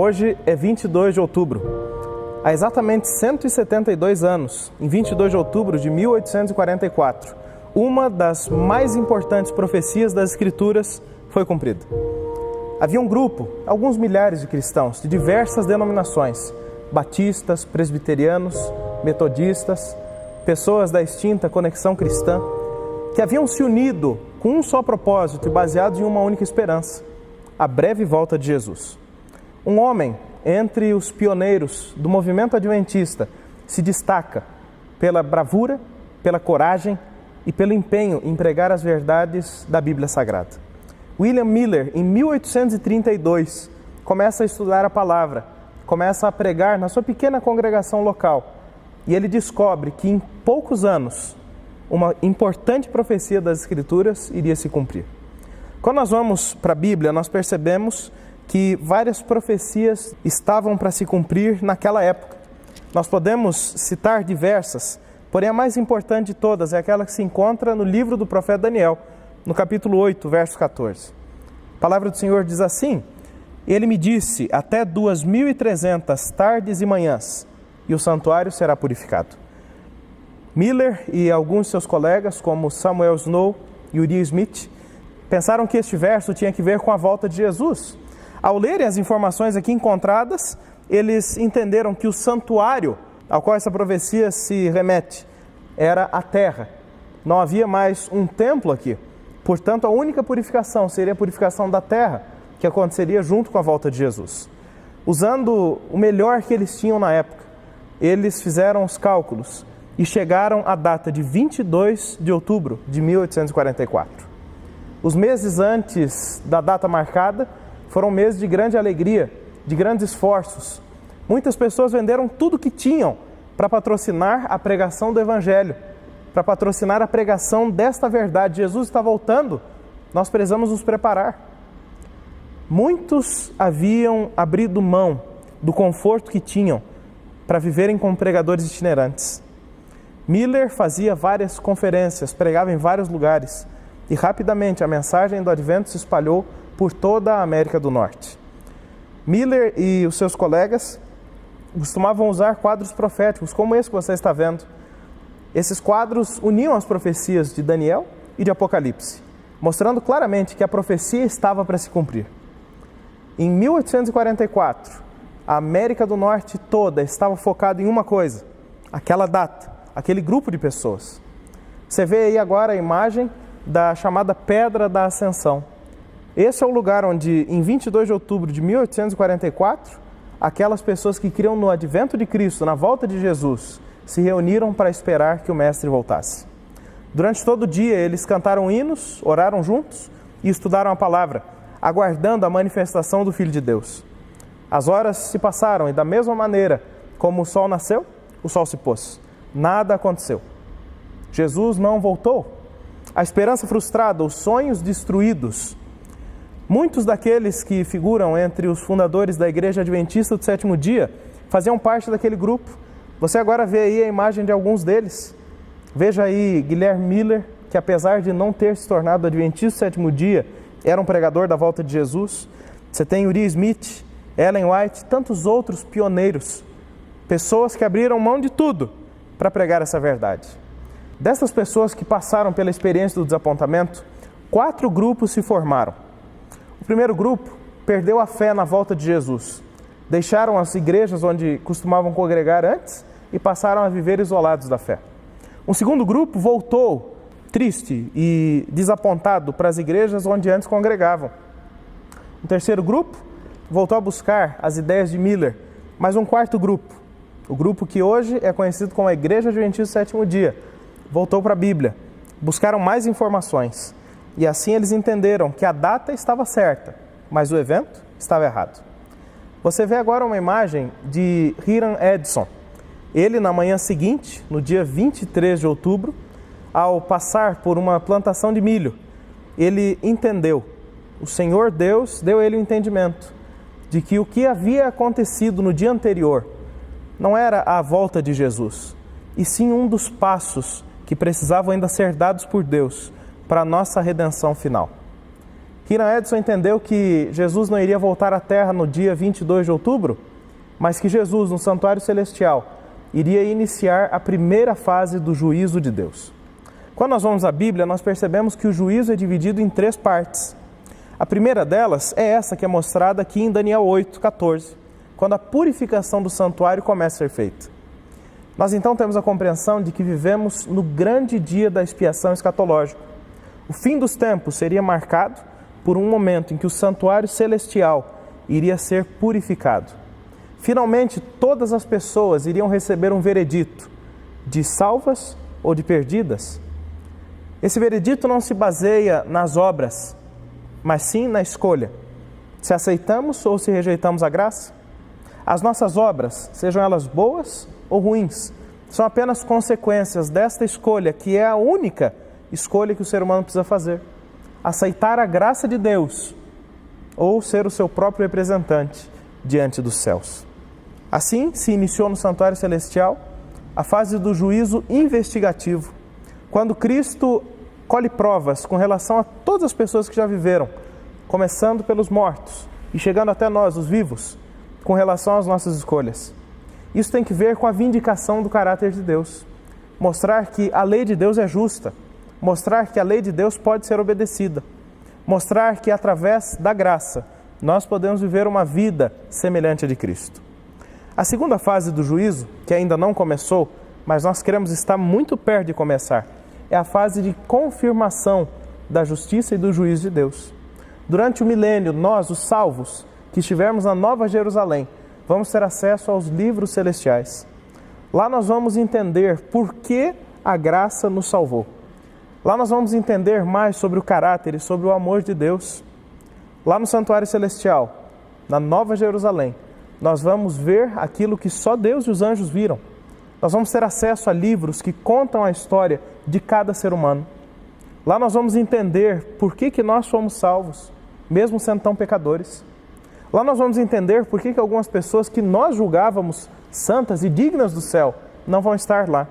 Hoje é 22 de outubro. Há exatamente 172 anos, em 22 de outubro de 1844, uma das mais importantes profecias das Escrituras foi cumprida. Havia um grupo, alguns milhares de cristãos de diversas denominações, batistas, presbiterianos, metodistas, pessoas da extinta Conexão Cristã, que haviam se unido com um só propósito e baseados em uma única esperança: a breve volta de Jesus. Um homem entre os pioneiros do movimento adventista se destaca pela bravura, pela coragem e pelo empenho em pregar as verdades da Bíblia Sagrada. William Miller, em 1832, começa a estudar a palavra, começa a pregar na sua pequena congregação local, e ele descobre que em poucos anos uma importante profecia das Escrituras iria se cumprir. Quando nós vamos para a Bíblia, nós percebemos que várias profecias estavam para se cumprir naquela época. Nós podemos citar diversas, porém a mais importante de todas é aquela que se encontra no livro do profeta Daniel, no capítulo 8, verso 14. A palavra do Senhor diz assim: Ele me disse, até 2.300 tardes e manhãs, e o santuário será purificado. Miller e alguns de seus colegas, como Samuel Snow e Uriah Smith, pensaram que este verso tinha que ver com a volta de Jesus. Ao lerem as informações aqui encontradas, eles entenderam que o santuário ao qual essa profecia se remete era a terra. Não havia mais um templo aqui. Portanto, a única purificação seria a purificação da terra, que aconteceria junto com a volta de Jesus. Usando o melhor que eles tinham na época, eles fizeram os cálculos e chegaram à data de 22 de outubro de 1844. Os meses antes da data marcada foram meses de grande alegria, de grandes esforços. Muitas pessoas venderam tudo o que tinham para patrocinar a pregação do Evangelho, para patrocinar a pregação desta verdade. Jesus está voltando, nós precisamos nos preparar. Muitos haviam abrido mão do conforto que tinham para viverem como pregadores itinerantes. Miller fazia várias conferências, pregava em vários lugares, e rapidamente a mensagem do Advento se espalhou por toda a América do Norte. Miller e os seus colegas costumavam usar quadros proféticos, como esse que você está vendo. Esses quadros uniam as profecias de Daniel e de Apocalipse, mostrando claramente que a profecia estava para se cumprir. Em 1844, a América do Norte toda estava focada em uma coisa: aquela data, aquele grupo de pessoas. Você vê aí agora a imagem da chamada Pedra da Ascensão. Esse é o lugar onde, em 22 de outubro de 1844, aquelas pessoas que criam no advento de Cristo, na volta de Jesus, se reuniram para esperar que o Mestre voltasse. Durante todo o dia, eles cantaram hinos, oraram juntos e estudaram a palavra, aguardando a manifestação do Filho de Deus. As horas se passaram e, da mesma maneira como o sol nasceu, o sol se pôs. Nada aconteceu. Jesus não voltou. A esperança frustrada, os sonhos destruídos. Muitos daqueles que figuram entre os fundadores da Igreja Adventista do Sétimo Dia faziam parte daquele grupo. Você agora vê aí a imagem de alguns deles. Veja aí Guilherme Miller, que apesar de não ter se tornado Adventista do Sétimo Dia, era um pregador da volta de Jesus. Você tem Uriah Smith, Ellen White, tantos outros pioneiros, pessoas que abriram mão de tudo para pregar essa verdade. Dessas pessoas que passaram pela experiência do desapontamento, 4 grupos se formaram. O primeiro grupo perdeu a fé na volta de Jesus. Deixaram as igrejas onde costumavam congregar antes e passaram a viver isolados da fé. Um segundo grupo voltou, triste e desapontado, para as igrejas onde antes congregavam. Um terceiro grupo voltou a buscar as ideias de Miller. Mas um quarto grupo, o grupo que hoje é conhecido como a Igreja Adventista do Sétimo Dia, voltou para a Bíblia, buscaram mais informações. E assim eles entenderam que a data estava certa, mas o evento estava errado. Você vê agora uma imagem de Hiram Edson. Ele, na manhã seguinte, no dia 23 de outubro, ao passar por uma plantação de milho, ele entendeu. O Senhor Deus deu a ele o entendimento de que o que havia acontecido no dia anterior não era a volta de Jesus, e sim um dos passos que precisavam ainda ser dados por Deus para a nossa redenção final. Hiram Edson entendeu que Jesus não iria voltar à Terra no dia 22 de outubro, mas que Jesus, no santuário celestial, iria iniciar a primeira fase do juízo de Deus. Quando nós vamos à Bíblia, nós percebemos que o juízo é dividido em 3 partes. A primeira delas é essa que é mostrada aqui em Daniel 8:14, quando a purificação do santuário começa a ser feita. Nós então temos a compreensão de que vivemos no grande dia da expiação escatológica. O fim dos tempos seria marcado por um momento em que o santuário celestial iria ser purificado. Finalmente, todas as pessoas iriam receber um veredito de salvas ou de perdidas. Esse veredito não se baseia nas obras, mas sim na escolha. Se aceitamos ou se rejeitamos a graça. As nossas obras, sejam elas boas ou ruins, são apenas consequências desta escolha, que é a única escolha que o ser humano precisa fazer. Aceitar a graça de Deus ou ser o seu próprio representante diante dos céus. Assim se iniciou no santuário celestial a fase do juízo investigativo, quando Cristo colhe provas com relação a todas as pessoas que já viveram, começando pelos mortos e chegando até nós, os vivos, com relação às nossas escolhas. Isso tem que ver com a vindicação do caráter de Deus. Mostrar que a lei de Deus é justa. Mostrar que a lei de Deus pode ser obedecida. Mostrar que através da graça nós podemos viver uma vida semelhante à de Cristo. A segunda fase do juízo, que ainda não começou, mas nós queremos estar muito perto de começar, é a fase de confirmação da justiça e do juízo de Deus. Durante o milênio, nós, os salvos, que estivermos na Nova Jerusalém, vamos ter acesso aos livros celestiais. Lá nós vamos entender por que a graça nos salvou. Lá nós vamos entender mais sobre o caráter e sobre o amor de Deus. Lá no santuário celestial, na Nova Jerusalém, nós vamos ver aquilo que só Deus e os anjos viram. Nós vamos ter acesso a livros que contam a história de cada ser humano. Lá nós vamos entender por que nós somos salvos, mesmo sendo tão pecadores. Lá nós vamos entender por que algumas pessoas que nós julgávamos santas e dignas do céu não vão estar lá.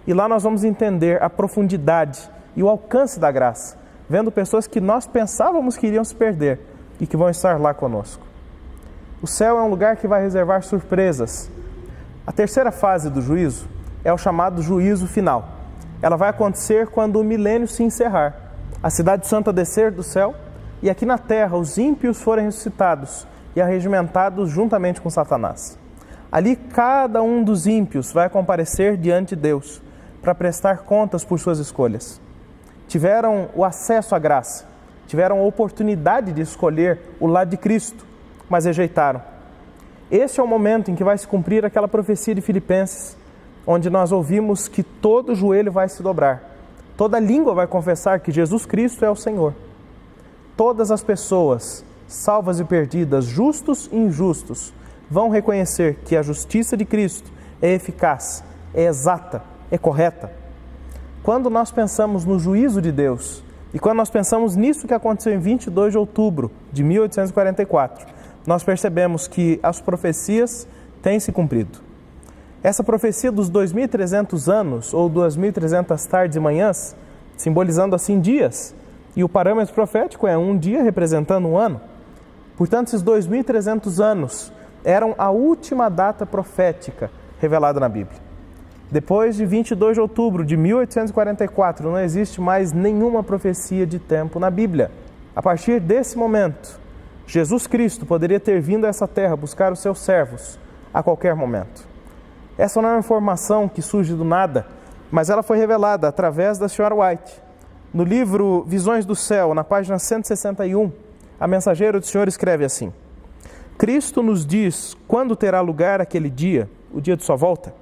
E lá nós vamos entender a profundidade e o alcance da graça, vendo pessoas que nós pensávamos que iriam se perder e que vão estar lá conosco. O céu é um lugar que vai reservar surpresas. A terceira fase do juízo é o chamado juízo final. Ela vai acontecer quando o milênio se encerrar, a cidade santa descer do céu e aqui na terra os ímpios forem ressuscitados e arregimentados juntamente com Satanás. Ali cada um dos ímpios vai comparecer diante de Deus para prestar contas por suas escolhas. Tiveram o acesso à graça, tiveram a oportunidade de escolher o lado de Cristo, mas rejeitaram. Este é o momento em que vai se cumprir aquela profecia de Filipenses, onde nós ouvimos que todo joelho vai se dobrar, toda língua vai confessar que Jesus Cristo é o Senhor. Todas as pessoas, salvas e perdidas, justos e injustos, vão reconhecer que a justiça de Cristo é eficaz, é exata, é correta. Quando nós pensamos no juízo de Deus, e quando nós pensamos nisso que aconteceu em 22 de outubro de 1844, nós percebemos que as profecias têm se cumprido. Essa profecia dos 2.300 anos, ou 2.300 tardes e manhãs, simbolizando assim dias, e o parâmetro profético é um dia representando um ano. Portanto, esses 2.300 anos eram a última data profética revelada na Bíblia. Depois de 22 de outubro de 1844, não existe mais nenhuma profecia de tempo na Bíblia. A partir desse momento, Jesus Cristo poderia ter vindo a essa terra buscar os seus servos a qualquer momento. Essa não é uma informação que surge do nada, mas ela foi revelada através da Sra. White. No livro Visões do Céu, na página 161, a mensageira do Senhor escreve assim: Cristo nos diz quando terá lugar aquele dia, o dia de sua volta.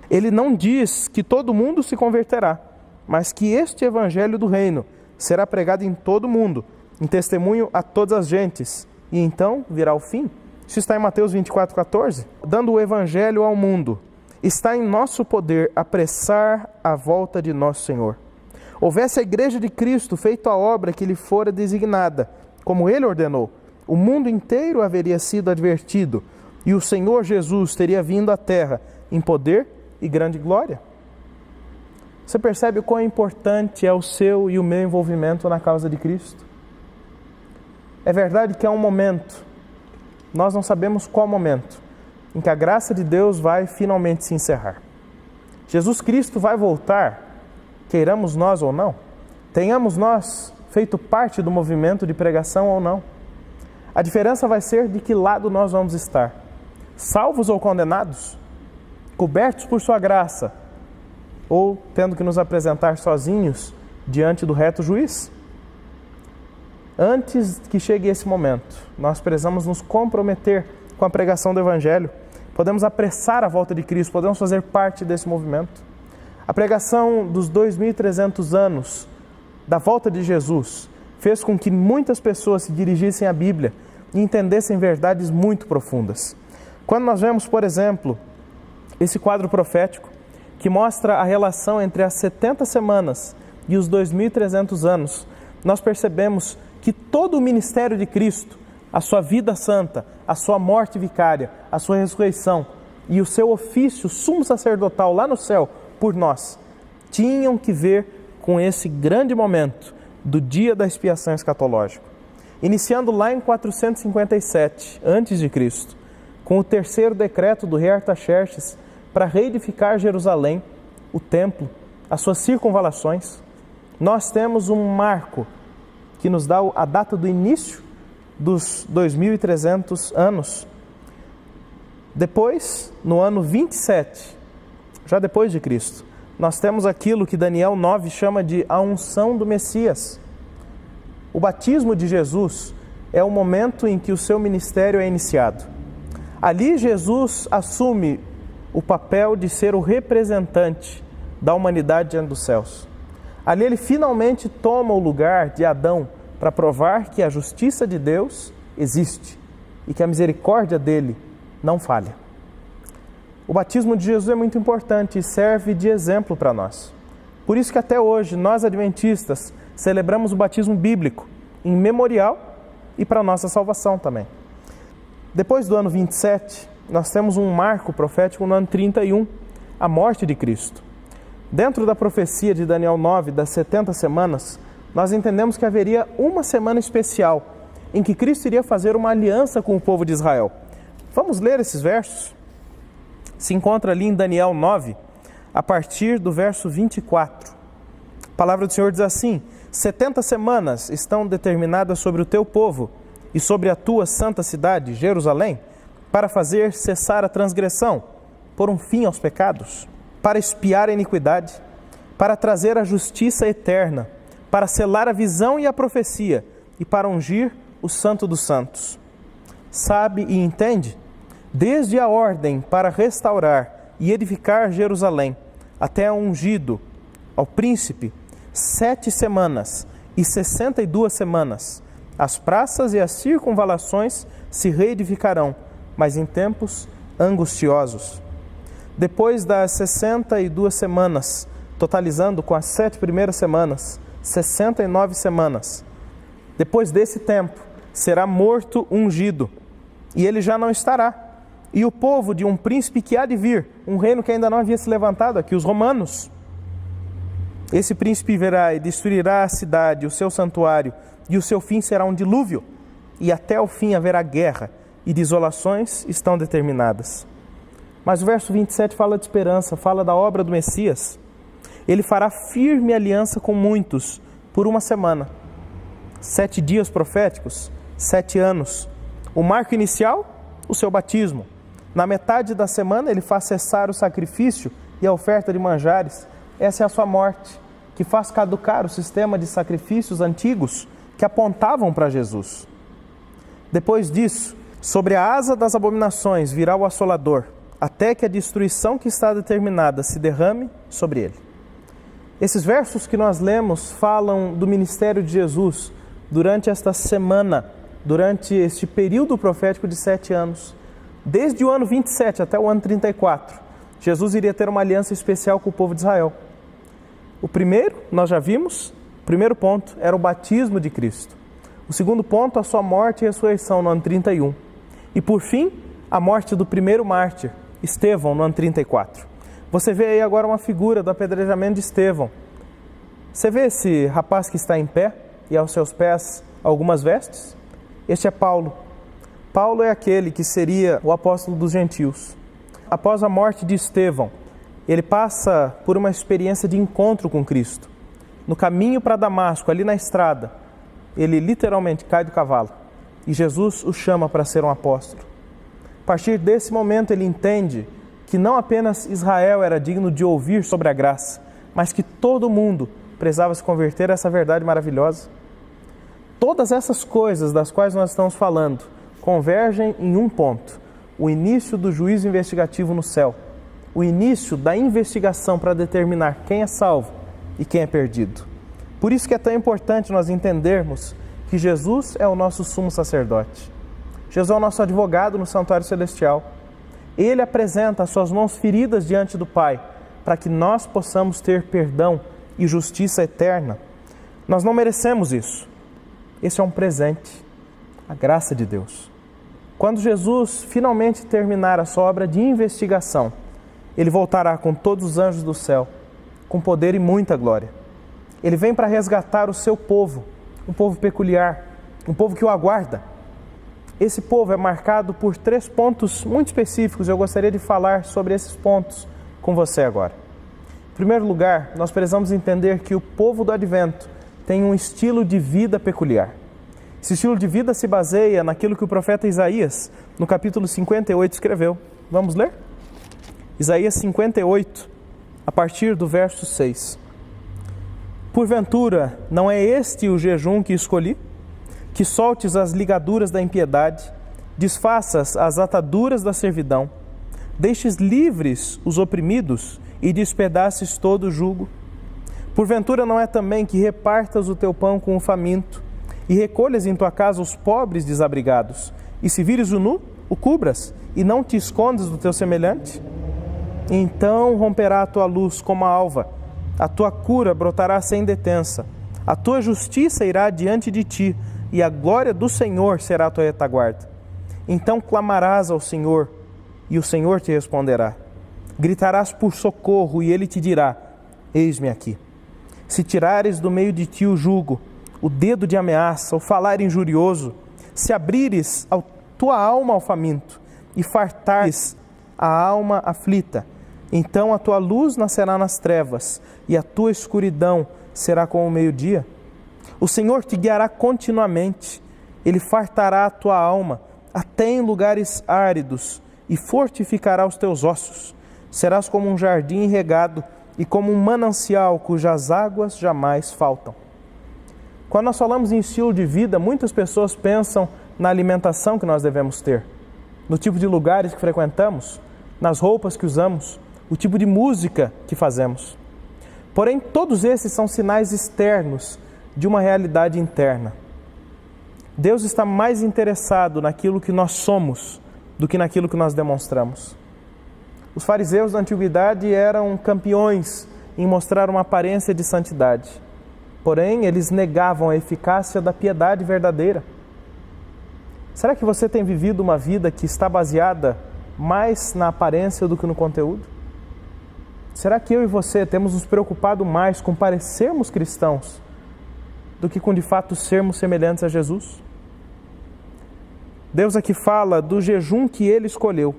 Ele não diz que todo mundo se converterá, mas que este evangelho do reino será pregado em todo o mundo, em testemunho a todas as gentes, e então virá o fim. Isso está em Mateus 24:14. Dando o evangelho ao mundo, está em nosso poder apressar a volta de nosso Senhor. Houvesse a igreja de Cristo feito a obra que lhe fora designada, como ele ordenou, o mundo inteiro haveria sido advertido, e o Senhor Jesus teria vindo à terra em poder e grande glória. Você percebe o quão importante é o seu e o meu envolvimento na causa de Cristo? É verdade que há um momento, nós não sabemos qual momento, em que a graça de Deus vai finalmente se encerrar. Jesus Cristo vai voltar, queiramos nós ou não, tenhamos nós feito parte do movimento de pregação ou não. A diferença vai ser de que lado nós vamos estar, salvos ou condenados, cobertos por sua graça, ou tendo que nos apresentar sozinhos diante do reto juiz. Antes que chegue esse momento, nós precisamos nos comprometer com a pregação do Evangelho. Podemos apressar a volta de Cristo, podemos fazer parte desse movimento. A pregação dos 2.300 anos da volta de Jesus fez com que muitas pessoas se dirigissem à Bíblia e entendessem verdades muito profundas. Quando nós vemos, por exemplo, esse quadro profético que mostra a relação entre as 70 semanas e os 2.300 anos, nós percebemos que todo o ministério de Cristo, a sua vida santa, a sua morte vicária, a sua ressurreição e o seu ofício sumo sacerdotal lá no céu por nós, tinham que ver com esse grande momento do dia da expiação escatológica. Iniciando lá em 457 a.C., com o terceiro decreto do rei Artaxerxes para reedificar Jerusalém, o templo, as suas circunvalações, nós temos um marco que nos dá a data do início dos 2.300 anos. Depois, no ano 27, já depois de Cristo, nós temos aquilo que Daniel 9 chama de a unção do Messias. O batismo de Jesus é o momento em que o seu ministério é iniciado. Ali Jesus assume o papel de ser o representante da humanidade diante dos céus. Ali ele finalmente toma o lugar de Adão para provar que a justiça de Deus existe e que a misericórdia dele não falha. O batismo de Jesus é muito importante e serve de exemplo para nós. Por isso que até hoje nós adventistas celebramos o batismo bíblico em memorial e para nossa salvação também. Depois do ano 27, nós temos um marco profético no ano 31, a morte de Cristo. Dentro da profecia de Daniel 9, das 70 semanas, nós entendemos que haveria uma semana especial em que Cristo iria fazer uma aliança com o povo de Israel. Vamos ler esses versos? Se encontra ali em Daniel 9, a partir do verso 24. A palavra do Senhor diz assim: 70 semanas estão determinadas sobre o teu povo e sobre a tua santa cidade, Jerusalém, para fazer cessar a transgressão, pôr um fim aos pecados, para expiar a iniquidade, para trazer a justiça eterna, para selar a visão e a profecia, e para ungir o Santo dos Santos. Sabe e entende? Desde a ordem para restaurar e edificar Jerusalém, até ao ungido, ao príncipe, 7 semanas e 62 semanas. As praças e as circunvalações se reedificarão, mas em tempos angustiosos. Depois das 62 semanas, totalizando com as 7 primeiras semanas, 69 semanas. Depois desse tempo, será morto ungido, e ele já não estará. E o povo de um príncipe que há de vir, um reino que ainda não havia se levantado aqui, os romanos. Esse príncipe virá e destruirá a cidade, o seu santuário, e o seu fim será um dilúvio, e até o fim haverá guerra, e desolações estão determinadas. Mas o verso 27 fala de esperança, fala da obra do Messias. Ele fará firme aliança com muitos por uma semana. 7 dias proféticos, 7 anos. O marco inicial, o seu batismo. Na metade da semana ele faz cessar o sacrifício e a oferta de manjares. Essa é a sua morte, que faz caducar o sistema de sacrifícios antigos que apontavam para Jesus. Depois disso, sobre a asa das abominações virá o assolador, até que a destruição que está determinada se derrame sobre ele. Esses versos que nós lemos falam do ministério de Jesus durante esta semana, durante este período profético de 7 anos. Desde o ano 27 até o ano 34, Jesus iria ter uma aliança especial com o povo de Israel. O primeiro, nós já vimos, o primeiro ponto era o batismo de Cristo. O segundo ponto, a sua morte e ressurreição no ano 31. E por fim, a morte do primeiro mártir, Estevão, no ano 34. Você vê aí agora uma figura do apedrejamento de Estevão. Você vê esse rapaz que está em pé e aos seus pés algumas vestes? Este é Paulo. Paulo é aquele que seria o apóstolo dos gentios. Após a morte de Estevão, ele passa por uma experiência de encontro com Cristo. No caminho para Damasco, ali na estrada, ele literalmente cai do cavalo e Jesus o chama para ser um apóstolo. A partir desse momento ele entende que não apenas Israel era digno de ouvir sobre a graça, mas que todo mundo precisava se converter a essa verdade maravilhosa. Todas essas coisas das quais nós estamos falando convergem em um ponto: o início do juízo investigativo no céu, o início da investigação para determinar quem é salvo e quem é perdido. Por isso que é tão importante nós entendermos que Jesus é o nosso sumo sacerdote. Jesus é o nosso advogado no santuário celestial. Ele apresenta as suas mãos feridas diante do Pai, para que nós possamos ter perdão e justiça eterna. Nós não merecemos isso. Esse é um presente, a graça de Deus. Quando Jesus finalmente terminar a sua obra de investigação, ele voltará com todos os anjos do céu, com poder e muita glória. Ele vem para resgatar o seu povo, um povo peculiar, um povo que o aguarda. Esse povo é marcado por 3 pontos muito específicos. Eu gostaria de falar sobre esses pontos com você agora. Em primeiro lugar, nós precisamos entender que o povo do Advento tem um estilo de vida peculiar. Esse estilo de vida se baseia naquilo que o profeta Isaías, no capítulo 58, escreveu. Vamos ler? Isaías 58, a partir do verso 6. Porventura, não é este o jejum que escolhi? Que soltes as ligaduras da impiedade, desfaças as ataduras da servidão, deixes livres os oprimidos e despedaces todo o jugo? Porventura não é também que repartas o teu pão com o faminto e recolhas em tua casa os pobres desabrigados, e se vires o nu, o cubras, e não te escondes do teu semelhante? Então romperá a tua luz como a alva, a tua cura brotará sem detença, a tua justiça irá diante de ti, e a glória do Senhor será a tua retaguarda. Então clamarás ao Senhor, e o Senhor te responderá. Gritarás por socorro, e Ele te dirá: eis-me aqui. Se tirares do meio de ti o jugo, o dedo de ameaça, o falar injurioso, se abrires a tua alma ao faminto, e fartares a alma aflita, então a tua luz nascerá nas trevas, e a tua escuridão será como o meio-dia. O Senhor te guiará continuamente, Ele fartará a tua alma, até em lugares áridos, e fortificará os teus ossos. Serás como um jardim regado, e como um manancial cujas águas jamais faltam. Quando nós falamos em estilo de vida, muitas pessoas pensam na alimentação que nós devemos ter, no tipo de lugares que frequentamos, nas roupas que usamos, o tipo de música que fazemos. Porém, todos esses são sinais externos de uma realidade interna. Deus está mais interessado naquilo que nós somos do que naquilo que nós demonstramos. Os fariseus da antiguidade eram campeões em mostrar uma aparência de santidade. Porém, eles negavam a eficácia da piedade verdadeira. Será que você tem vivido uma vida que está baseada mais na aparência do que no conteúdo? Será que eu e você temos nos preocupado mais com parecermos cristãos do que com de fato sermos semelhantes a Jesus? Deus aqui fala do jejum que Ele escolheu.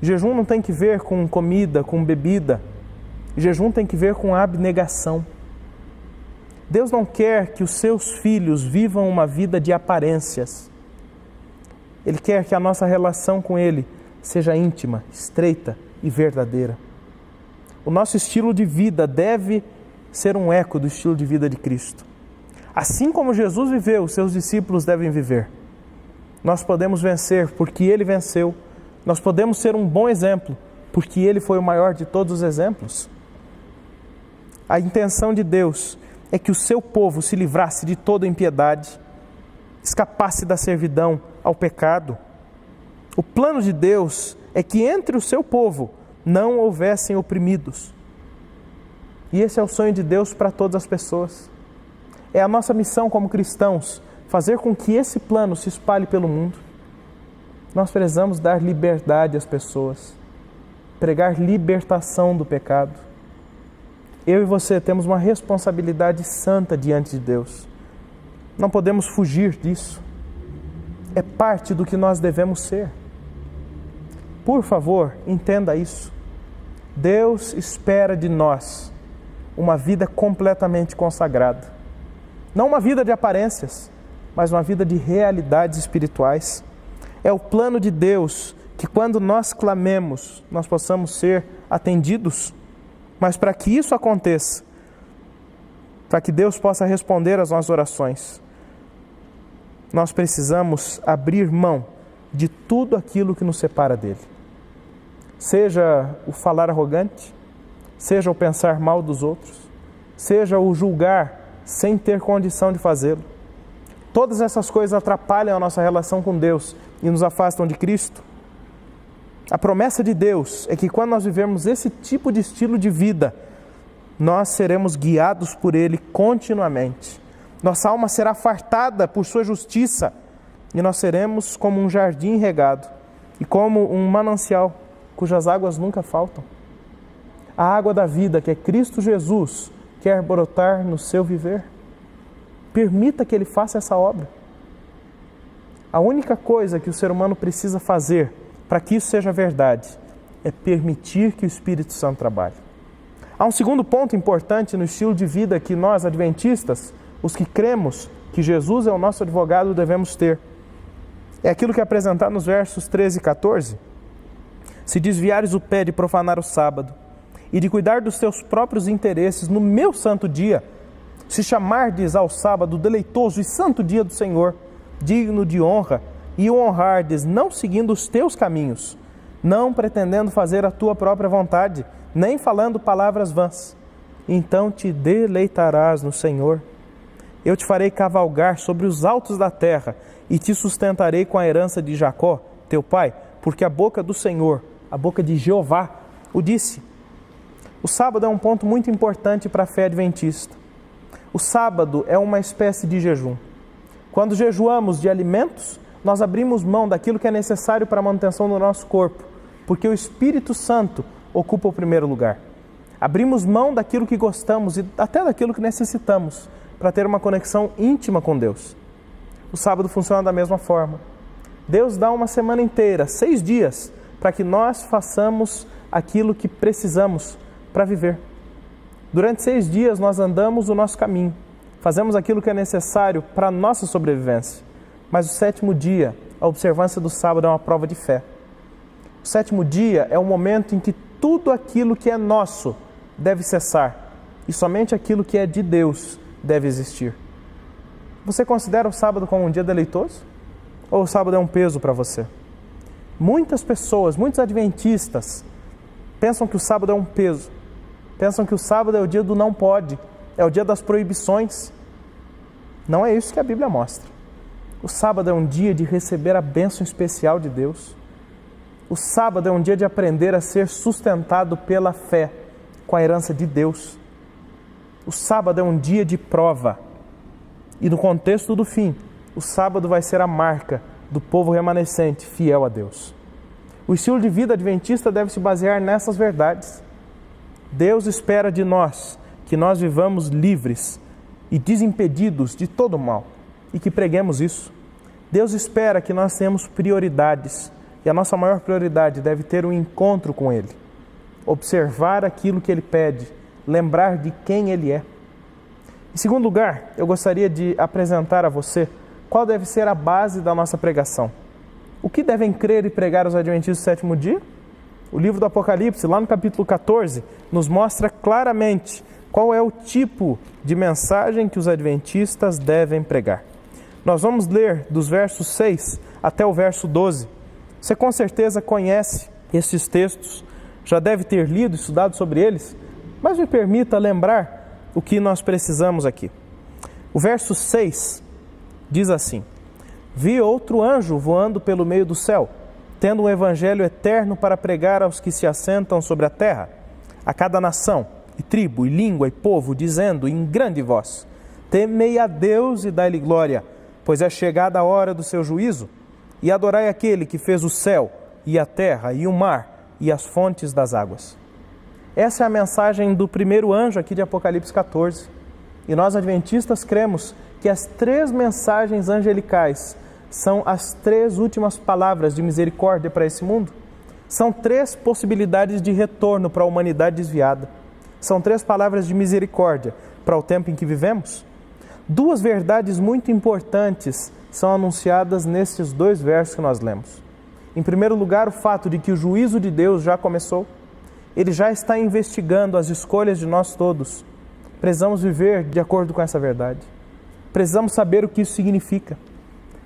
Jejum não tem que ver com comida, com bebida. Jejum tem que ver com abnegação. Deus não quer que os seus filhos vivam uma vida de aparências. Ele quer que a nossa relação com Ele seja íntima, estreita e verdadeira. O nosso estilo de vida deve ser um eco do estilo de vida de Cristo. Assim como Jesus viveu, os seus discípulos devem viver. Nós podemos vencer porque Ele venceu. Nós podemos ser um bom exemplo porque Ele foi o maior de todos os exemplos. A intenção de Deus é que o seu povo se livrasse de toda impiedade, escapasse da servidão ao pecado. O plano de Deus é que entre o seu povo não houvessem oprimidos. E esse é o sonho de Deus para todas as pessoas. É a nossa missão como cristãos, fazer com que esse plano se espalhe pelo mundo. Nós precisamos dar liberdade às pessoas, pregar libertação do pecado. Eu e você temos uma responsabilidade santa diante de Deus. Não podemos fugir disso. é parte do que nós devemos ser. Por favor, entenda isso. Deus espera de nós uma vida completamente consagrada. Não uma vida de aparências, mas uma vida de realidades espirituais. É o plano de Deus que quando nós clamemos, nós possamos ser atendidos. Mas para que isso aconteça, para que Deus possa responder às nossas orações, nós precisamos abrir mão de tudo aquilo que nos separa dele. Seja o falar arrogante, seja o pensar mal dos outros, seja o julgar sem ter condição de fazê-lo. Todas essas coisas atrapalham a nossa relação com Deus e nos afastam de Cristo. A promessa de Deus é que quando nós vivermos esse tipo de estilo de vida, nós seremos guiados por Ele continuamente. Nossa alma será fartada por sua justiça e nós seremos como um jardim regado e como um manancial cujas águas nunca faltam. A água da vida, que é Cristo Jesus, quer brotar no seu viver. Permita que Ele faça essa obra. A única coisa que o ser humano precisa fazer para que isso seja verdade é permitir que o Espírito Santo trabalhe. Há um segundo ponto importante no estilo de vida que nós, adventistas, os que cremos que Jesus é o nosso advogado, devemos ter. É aquilo que é apresentado nos versos 13 e 14. Se desviares o pé de profanar o sábado e de cuidar dos teus próprios interesses no meu santo dia, se chamardes ao sábado deleitoso e santo dia do Senhor, digno de honra, e o honrardes não seguindo os teus caminhos, não pretendendo fazer a tua própria vontade, nem falando palavras vãs, então te deleitarás no Senhor. Eu te farei cavalgar sobre os altos da terra e te sustentarei com a herança de Jacó, teu pai, porque a boca do Senhor, a boca de Jeová, o disse. O sábado é um ponto muito importante para a fé adventista. O sábado é uma espécie de jejum. Quando jejuamos de alimentos, nós abrimos mão daquilo que é necessário para a manutenção do nosso corpo, porque o Espírito Santo ocupa o primeiro lugar. Abrimos mão daquilo que gostamos e até daquilo que necessitamos para ter uma conexão íntima com Deus. O sábado funciona da mesma forma. Deus dá uma semana inteira, 6 dias, para que nós façamos aquilo que precisamos para viver. Durante 6 dias nós andamos o nosso caminho, fazemos aquilo que é necessário para a nossa sobrevivência. Mas o 7º dia, a observância do sábado é uma prova de fé. O 7º dia é o momento em que tudo aquilo que é nosso deve cessar e somente aquilo que é de Deus deve existir. Você considera o sábado como um dia deleitoso? Ou o sábado é um peso para você? Muitas pessoas, muitos adventistas, pensam que o sábado é um peso. Pensam que o sábado é o dia do não pode, é o dia das proibições. Não é isso que a Bíblia mostra. O sábado é um dia de receber a bênção especial de Deus. O sábado é um dia de aprender a ser sustentado pela fé, com a herança de Deus. O sábado é um dia de prova. E no contexto do fim, o sábado vai ser a marca do povo remanescente, fiel a Deus. O estilo de vida adventista deve se basear nessas verdades. Deus espera de nós que nós vivamos livres e desimpedidos de todo o mal e que preguemos isso. Deus espera que nós tenhamos prioridades e a nossa maior prioridade deve ter um encontro com Ele. Observar aquilo que Ele pede, lembrar de quem Ele é. Em segundo lugar, eu gostaria de apresentar a você qual deve ser a base da nossa pregação. O que devem crer e pregar os adventistas do 7º dia? O livro do Apocalipse, lá no capítulo 14, nos mostra claramente qual é o tipo de mensagem que os adventistas devem pregar. Nós vamos ler dos versos 6 até o verso 12. Você com certeza conhece esses textos, já deve ter lido e estudado sobre eles, mas me permita lembrar o que nós precisamos aqui. O verso 6 diz assim: Vi outro anjo voando pelo meio do céu, tendo um evangelho eterno para pregar aos que se assentam sobre a terra, a cada nação, e tribo, e língua, e povo, dizendo em grande voz: Temei a Deus e dai-lhe glória, pois é chegada a hora do seu juízo, e adorai aquele que fez o céu, e a terra, e o mar, e as fontes das águas. Essa é a mensagem do primeiro anjo aqui de Apocalipse 14. E nós adventistas cremos que as 3 mensagens angelicais são as 3 últimas palavras de misericórdia para esse mundo. São 3 possibilidades de retorno para a humanidade desviada. São 3 palavras de misericórdia para o tempo em que vivemos. 2 verdades muito importantes são anunciadas nesses 2 versos que nós lemos. Em primeiro lugar, o fato de que o juízo de Deus já começou. Ele já está investigando as escolhas de nós todos. Precisamos viver de acordo com essa verdade. Precisamos saber o que isso significa.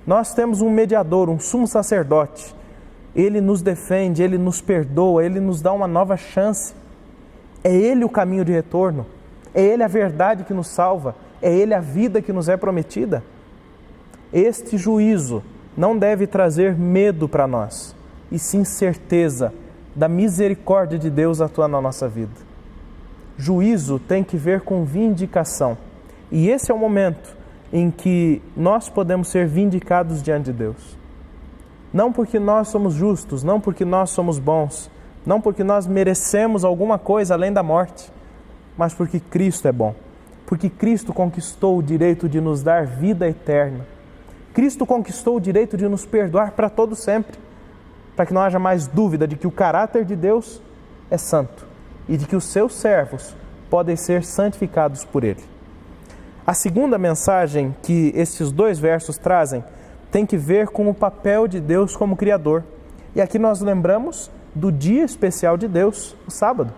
Nós temos um mediador, um sumo sacerdote. Ele nos defende, Ele nos perdoa, Ele nos dá uma nova chance. É Ele o caminho de retorno. É Ele a verdade que nos salva. É Ele a vida que nos é prometida. Este juízo não deve trazer medo para nós, e sim certeza da misericórdia de Deus atuando na nossa vida. Juízo tem que ver com vindicação. E esse é o momento em que nós podemos ser vindicados diante de Deus. Não porque nós somos justos, não porque nós somos bons, não porque nós merecemos alguma coisa além da morte, mas porque Cristo é bom. Porque Cristo conquistou o direito de nos dar vida eterna. Cristo conquistou o direito de nos perdoar para todo sempre, para que não haja mais dúvida de que o caráter de Deus é santo e de que os seus servos podem ser santificados por Ele. A segunda mensagem que estes 2 versos trazem tem que ver com o papel de Deus como Criador. E aqui nós lembramos do dia especial de Deus, o sábado.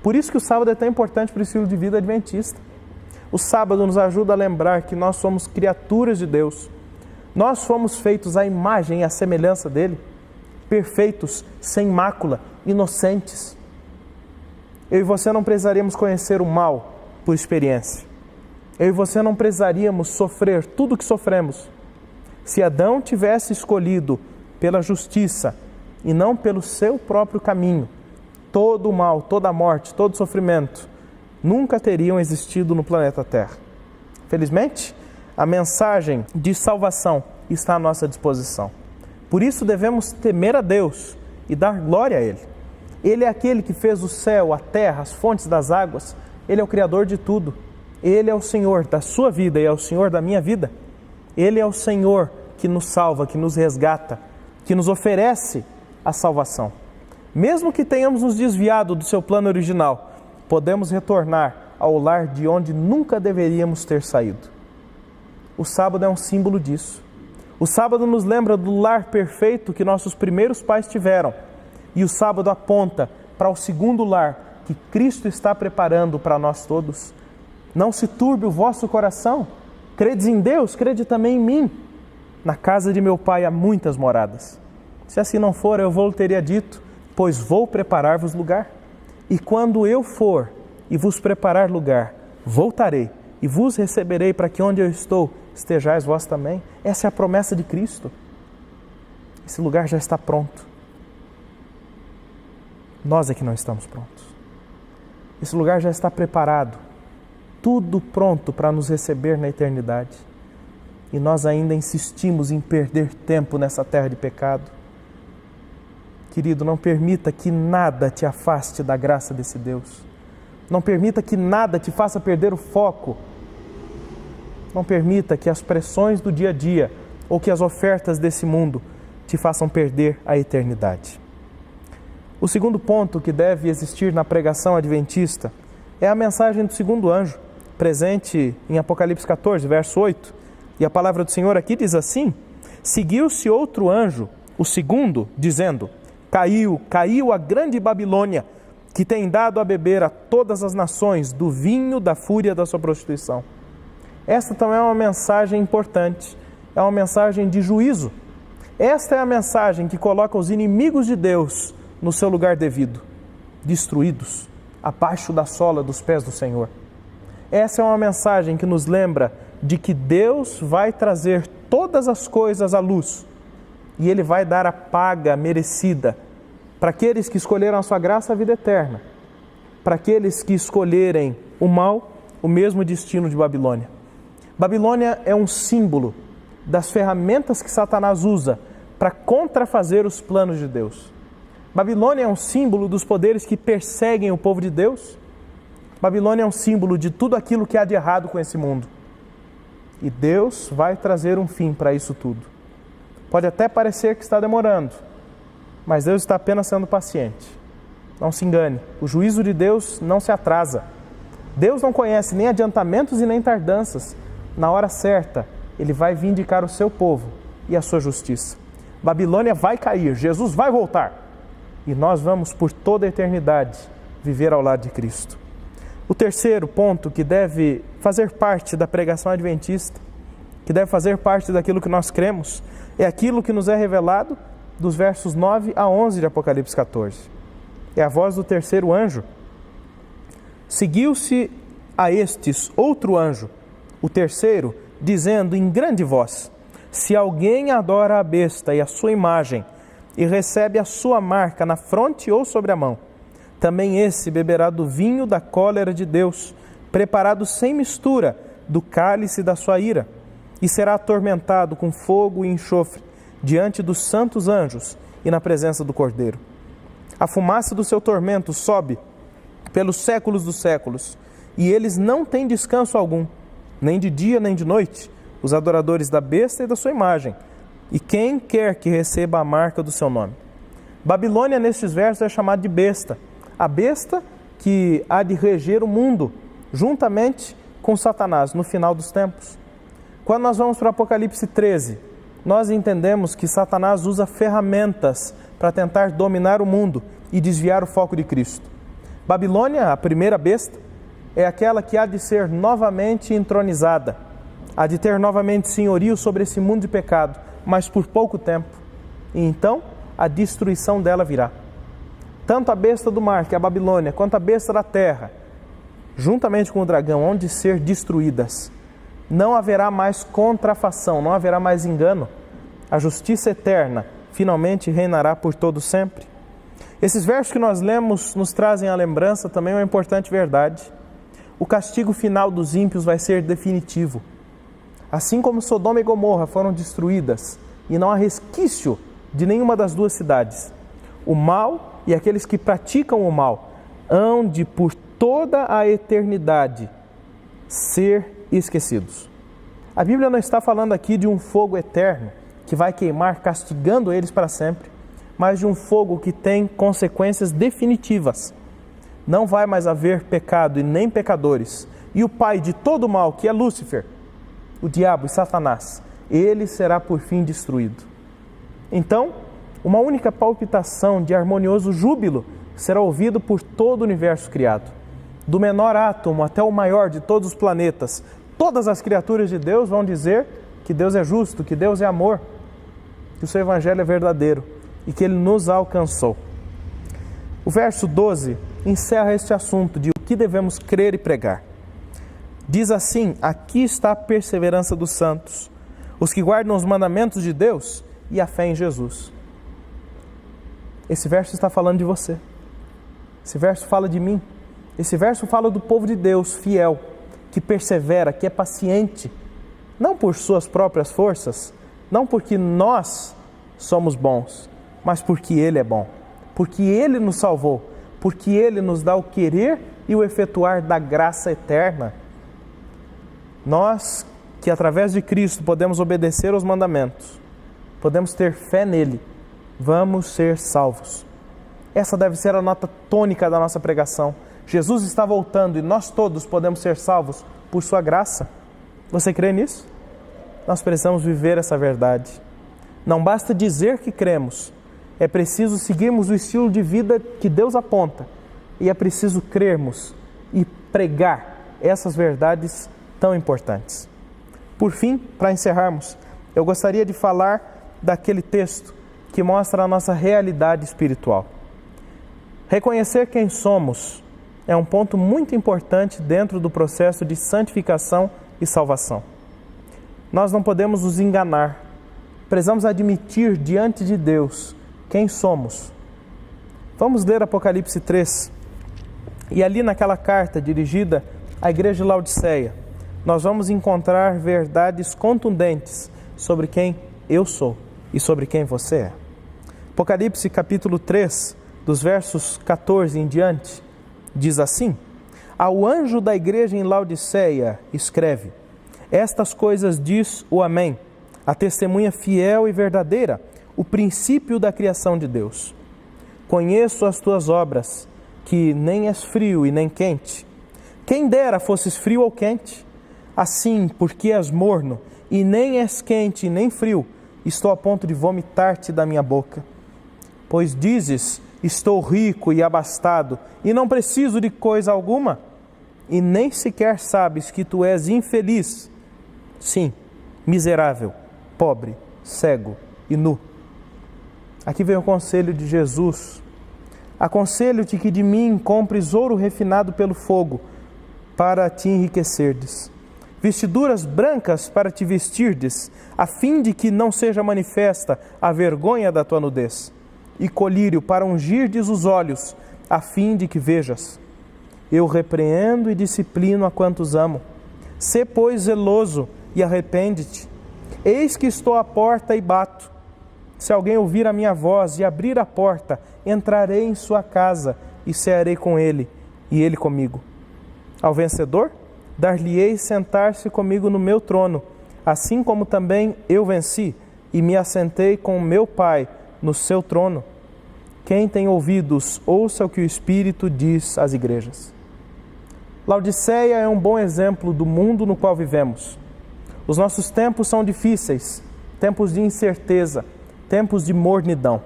Por isso que o sábado é tão importante para o estilo de vida adventista. O sábado nos ajuda a lembrar que nós somos criaturas de Deus. Nós fomos feitos à imagem e à semelhança dEle, perfeitos, sem mácula, inocentes. Eu e você não precisaríamos conhecer o mal por experiência. Eu e você não precisaríamos sofrer tudo o que sofremos. Se Adão tivesse escolhido pela justiça e não pelo seu próprio caminho, todo o mal, toda a morte, todo o sofrimento nunca teriam existido no planeta Terra. Felizmente, a mensagem de salvação está à nossa disposição. Por isso devemos temer a Deus e dar glória a Ele. Ele é aquele que fez o céu, a terra, as fontes das águas. Ele é o Criador de tudo. Ele é o Senhor da sua vida e é o Senhor da minha vida. Ele é o Senhor que nos salva, que nos resgata, que nos oferece a salvação. Mesmo que tenhamos nos desviado do seu plano original, podemos retornar ao lar de onde nunca deveríamos ter saído. O sábado é um símbolo disso. O sábado nos lembra do lar perfeito que nossos primeiros pais tiveram. E o sábado aponta para o segundo lar que Cristo está preparando para nós todos. Não se turbe o vosso coração. Credes em Deus, crede também em mim. Na casa de meu Pai há muitas moradas. Se assim não for, eu vou teria dito, pois vou preparar-vos lugar. E quando eu for e vos preparar lugar, voltarei e vos receberei para que onde eu estou estejais vós também. Essa é a promessa de Cristo. Esse lugar já está pronto. Nós é que não estamos prontos. Esse lugar já está preparado. Tudo pronto para nos receber na eternidade. E nós ainda insistimos em perder tempo nessa terra de pecado. Querido, não permita que nada te afaste da graça desse Deus. Não permita que nada te faça perder o foco. Não permita que as pressões do dia a dia ou que as ofertas desse mundo te façam perder a eternidade. O segundo ponto que deve existir na pregação adventista é a mensagem do segundo anjo, presente em Apocalipse 14, verso 8. E a palavra do Senhor aqui diz assim: seguiu-se outro anjo, o segundo, dizendo: Caiu a grande Babilônia, que tem dado a beber a todas as nações do vinho da fúria da sua prostituição. Esta também é uma mensagem importante, é uma mensagem de juízo. Esta é a mensagem que coloca os inimigos de Deus no seu lugar devido, destruídos, abaixo da sola dos pés do Senhor. Essa é uma mensagem que nos lembra de que Deus vai trazer todas as coisas à luz e Ele vai dar a paga merecida para aqueles que escolheram a sua graça, a vida eterna. Para aqueles que escolherem o mal, o mesmo destino de Babilônia. Babilônia é um símbolo das ferramentas que Satanás usa para contrafazer os planos de Deus. Babilônia é um símbolo dos poderes que perseguem o povo de Deus. Babilônia é um símbolo de tudo aquilo que há de errado com esse mundo. E Deus vai trazer um fim para isso tudo. Pode até parecer que está demorando, mas Deus está apenas sendo paciente. Não se engane, o juízo de Deus não se atrasa. Deus não conhece nem adiantamentos e nem tardanças. Na hora certa, Ele vai vindicar o seu povo e a sua justiça. Babilônia vai cair, Jesus vai voltar. E nós vamos por toda a eternidade viver ao lado de Cristo. O terceiro ponto que deve fazer parte da pregação adventista, que deve fazer parte daquilo que nós cremos, é aquilo que nos é revelado dos versos 9 a 11 de Apocalipse 14. É a voz do terceiro anjo. Seguiu-se a estes outro anjo, o terceiro, dizendo em grande voz: se alguém adora a besta e a sua imagem, e recebe a sua marca na fronte ou sobre a mão, também esse beberá do vinho da cólera de Deus, preparado sem mistura do cálice da sua ira, e será atormentado com fogo e enxofre diante dos santos anjos e na presença do Cordeiro. A fumaça do seu tormento sobe pelos séculos dos séculos, e eles não têm descanso algum, nem de dia nem de noite, os adoradores da besta e da sua imagem, e quem quer que receba a marca do seu nome. Babilônia, nestes versos, é chamada de besta. A besta que há de reger o mundo, juntamente com Satanás, no final dos tempos. Quando nós vamos para o Apocalipse 13, nós entendemos que Satanás usa ferramentas para tentar dominar o mundo e desviar o foco de Cristo. Babilônia, a primeira besta, é aquela que há de ser novamente entronizada, há de ter novamente senhorio sobre esse mundo de pecado, mas por pouco tempo. E então a destruição dela virá. Tanto a besta do mar, que é a Babilônia, quanto a besta da terra, juntamente com o dragão, hão de ser destruídas. Não haverá mais contrafação, não haverá mais engano. A justiça eterna finalmente reinará por todo sempre. Esses versos que nós lemos nos trazem à lembrança também uma importante verdade. O castigo final dos ímpios vai ser definitivo. Assim como Sodoma e Gomorra foram destruídas e não há resquício de nenhuma das duas cidades, o mal e aqueles que praticam o mal hão de por toda a eternidade ser esquecidos. A Bíblia não está falando aqui de um fogo eterno que vai queimar castigando eles para sempre, mas de um fogo que tem consequências definitivas. Não vai mais haver pecado e nem pecadores. E o pai de todo mal, que é Lúcifer, o diabo e Satanás, ele será por fim destruído. Então, uma única palpitação de harmonioso júbilo será ouvido por todo o universo criado. Do menor átomo até o maior de todos os planetas, todas as criaturas de Deus vão dizer que Deus é justo, que Deus é amor, que o seu evangelho é verdadeiro e que ele nos alcançou. O verso 12 encerra este assunto de o que devemos crer e pregar. Diz assim: aqui está a perseverança dos santos, os que guardam os mandamentos de Deus e a fé em Jesus. Esse verso está falando de você. Esse verso fala de mim. Esse verso fala do povo de Deus fiel, que persevera, que é paciente, não por suas próprias forças, não porque nós somos bons, mas porque Ele é bom, porque Ele nos salvou, porque Ele nos dá o querer e o efetuar da graça eterna. Nós, que através de Cristo podemos obedecer aos mandamentos, podemos ter fé nele, vamos ser salvos. Essa deve ser a nota tônica da nossa pregação. Jesus está voltando e nós todos podemos ser salvos por sua graça. Você crê nisso? Nós precisamos viver essa verdade. Não basta dizer que cremos, é preciso seguirmos o estilo de vida que Deus aponta e é preciso crermos e pregar essas verdades tão importantes. Por fim, para encerrarmos, eu gostaria de falar daquele texto que mostra a nossa realidade espiritual. Reconhecer quem somos é um ponto muito importante dentro do processo de santificação e salvação. Nós não podemos nos enganar. Precisamos admitir diante de Deus quem somos. Vamos ler Apocalipse 3. E ali naquela carta dirigida à igreja de Laodiceia, nós vamos encontrar verdades contundentes sobre quem eu sou e sobre quem você é. Apocalipse capítulo 3, dos versos 14 em diante, diz assim: ao anjo da igreja em Laodiceia escreve: estas coisas diz o Amém, a testemunha fiel e verdadeira, o princípio da criação de Deus. Conheço as tuas obras, que nem és frio e nem quente. Quem dera fosses frio ou quente. Assim, porque és morno, e nem és quente e nem frio, estou a ponto de vomitar-te da minha boca. Pois dizes, estou rico e abastado, e não preciso de coisa alguma, e nem sequer sabes que tu és infeliz. Sim, miserável, pobre, cego e nu. Aqui vem o conselho de Jesus. Aconselho-te que de mim compres ouro refinado pelo fogo, para te enriquecerdes. Vestiduras brancas para te vestirdes, a fim de que não seja manifesta a vergonha da tua nudez. E colírio para ungirdes os olhos, a fim de que vejas. Eu repreendo e disciplino a quantos amo. Sê, pois, zeloso e arrepende-te. Eis que estou à porta e bato. Se alguém ouvir a minha voz e abrir a porta, entrarei em sua casa e cearei com ele, e ele comigo. Ao vencedor, dar-lhe-ei sentar-se comigo no meu trono, assim como também eu venci e me assentei com meu Pai no seu trono. Quem tem ouvidos, ouça o que o Espírito diz às igrejas. Laodiceia é um bom exemplo do mundo no qual vivemos. Os nossos tempos são difíceis, tempos de incerteza, tempos de mornidão.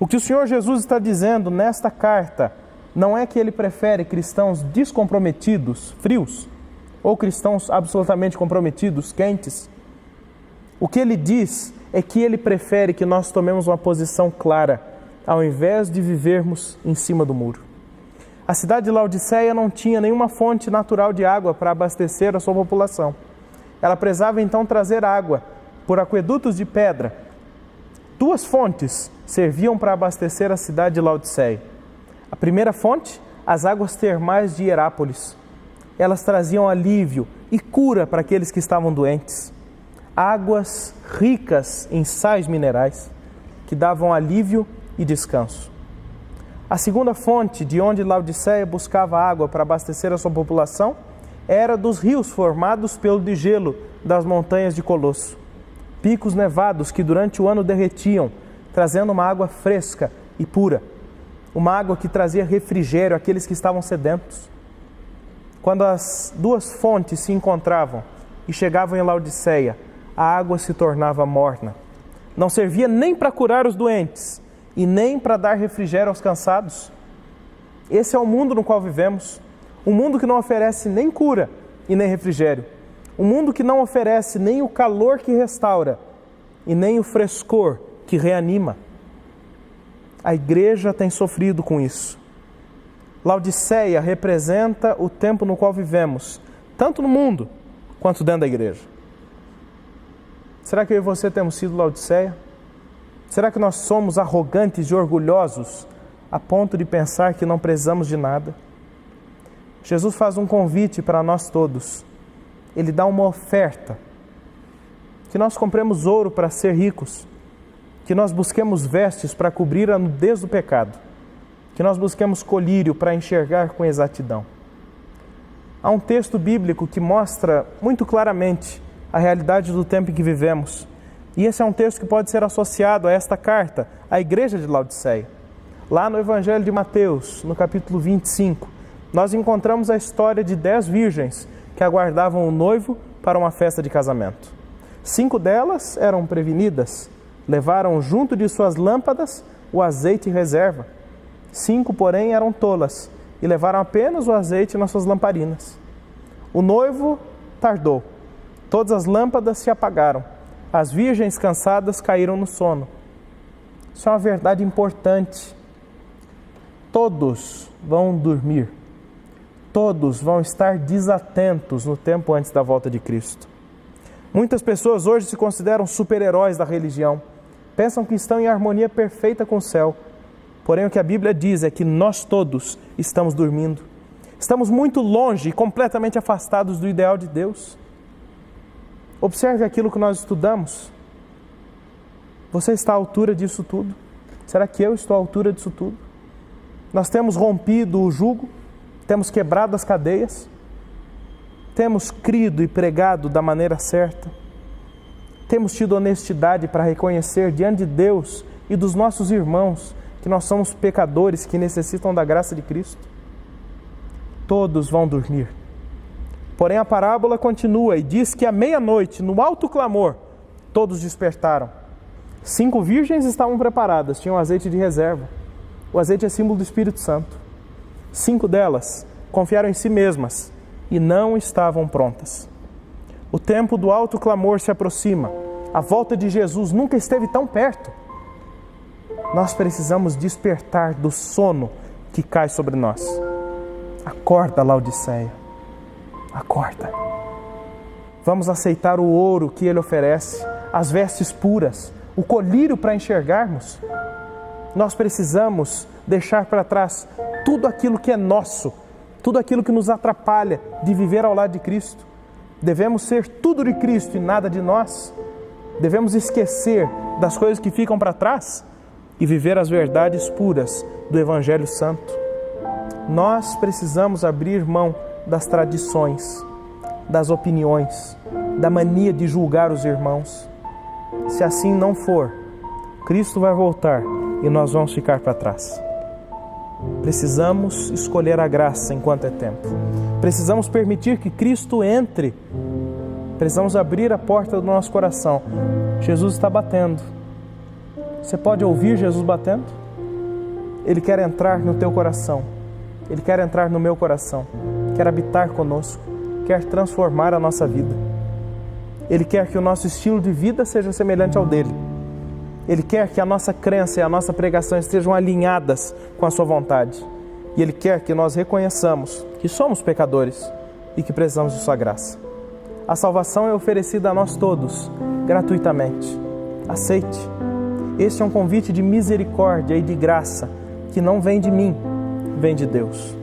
O que o Senhor Jesus está dizendo nesta carta não é que ele prefere cristãos descomprometidos, frios, ou cristãos absolutamente comprometidos, quentes. O que ele diz é que ele prefere que nós tomemos uma posição clara, ao invés de vivermos em cima do muro. A cidade de Laodiceia não tinha nenhuma fonte natural de água para abastecer a sua população. Ela precisava então trazer água por aquedutos de pedra. 2 fontes serviam para abastecer a cidade de Laodiceia. A primeira fonte, as águas termais de Hierápolis. Elas traziam alívio e cura para aqueles que estavam doentes. Águas ricas em sais minerais, que davam alívio e descanso. A segunda fonte, de onde Laodiceia buscava água para abastecer a sua população, era dos rios formados pelo degelo das montanhas de Colosso. Picos nevados que durante o ano derretiam, trazendo uma água fresca e pura. Uma água que trazia refrigério àqueles que estavam sedentos. Quando as 2 fontes se encontravam e chegavam em Laodiceia, a água se tornava morna. Não servia nem para curar os doentes e nem para dar refrigério aos cansados. Esse é o mundo no qual vivemos. Um mundo que não oferece nem cura e nem refrigério. Um mundo que não oferece nem o calor que restaura e nem o frescor que reanima. A igreja tem sofrido com isso. Laodiceia representa o tempo no qual vivemos, tanto no mundo quanto dentro da igreja. Será que eu e você temos sido Laodiceia? Será que nós somos arrogantes e orgulhosos a ponto de pensar que não precisamos de nada? Jesus faz um convite para nós todos. Ele dá uma oferta. Que nós compremos ouro para ser ricos. Que nós busquemos vestes para cobrir a nudez do pecado. Que nós busquemos colírio para enxergar com exatidão. Há um texto bíblico que mostra muito claramente a realidade do tempo em que vivemos. E esse é um texto que pode ser associado a esta carta, à igreja de Laodiceia. Lá no Evangelho de Mateus, no capítulo 25, nós encontramos a história de 10 virgens que aguardavam o noivo para uma festa de casamento. 5 delas eram prevenidas, levaram junto de suas lâmpadas o azeite em reserva. 5, porém, eram tolas e levaram apenas o azeite nas suas lamparinas. O noivo tardou, todas as lâmpadas se apagaram, as virgens cansadas caíram no sono. Isso é uma verdade importante. Todos vão dormir. Todos vão estar desatentos no tempo antes da volta de Cristo. Muitas pessoas hoje se consideram super-heróis da religião. Pensam que estão em harmonia perfeita com o céu. Porém, o que a Bíblia diz é que nós todos estamos dormindo. Estamos muito longe e completamente afastados do ideal de Deus. Observe aquilo que nós estudamos. Você está à altura disso tudo? Será que eu estou à altura disso tudo? Nós temos rompido o jugo, temos quebrado as cadeias, temos crido e pregado da maneira certa, Temos tido honestidade para reconhecer diante de Deus e dos nossos irmãos que nós somos pecadores que necessitam da graça de Cristo? Todos vão dormir. Porém, a parábola continua e diz que à meia-noite, no alto clamor, todos despertaram. 5 virgens estavam preparadas, tinham azeite de reserva. O azeite é símbolo do Espírito Santo. 5 delas confiaram em si mesmas e não estavam prontas. O tempo do alto clamor se aproxima. A volta de Jesus nunca esteve tão perto. Nós precisamos despertar do sono que cai sobre nós. Acorda, Laodiceia. Acorda. Vamos aceitar o ouro que Ele oferece, as vestes puras, o colírio para enxergarmos. Nós precisamos deixar para trás tudo aquilo que é nosso, tudo aquilo que nos atrapalha de viver ao lado de Cristo. Devemos ser tudo de Cristo e nada de nós. Devemos esquecer das coisas que ficam para trás e viver as verdades puras do Evangelho Santo. Nós precisamos abrir mão das tradições, das opiniões, da mania de julgar os irmãos. Se assim não for, Cristo vai voltar e nós vamos ficar para trás. Precisamos escolher a graça enquanto é tempo. Precisamos permitir que Cristo entre. Precisamos abrir a porta do nosso coração. Jesus está batendo. Você pode ouvir Jesus batendo? Ele quer entrar no teu coração. Ele quer entrar no meu coração. Quer habitar conosco. Quer transformar a nossa vida. Ele quer que o nosso estilo de vida seja semelhante ao dele. Ele quer que a nossa crença e a nossa pregação estejam alinhadas com a sua vontade. E Ele quer que nós reconheçamos que somos pecadores e que precisamos de sua graça. A salvação é oferecida a nós todos, gratuitamente. Aceite. Este é um convite de misericórdia e de graça, que não vem de mim, vem de Deus.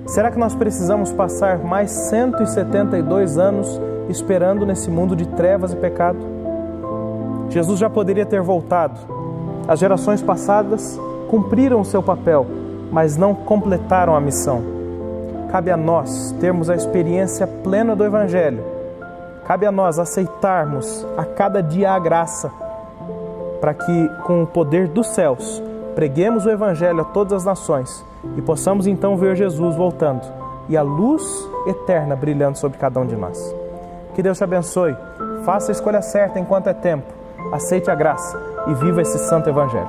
Será que nós precisamos passar mais 172 anos esperando nesse mundo de trevas e pecado? Jesus já poderia ter voltado. As gerações passadas cumpriram o seu papel, mas não completaram a missão. Cabe a nós termos a experiência plena do Evangelho. Cabe a nós aceitarmos a cada dia a graça, para que, com o poder dos céus, preguemos o Evangelho a todas as nações e possamos então ver Jesus voltando e a luz eterna brilhando sobre cada um de nós. Que Deus te abençoe. Faça a escolha certa enquanto é tempo. Aceite a graça e viva esse santo Evangelho.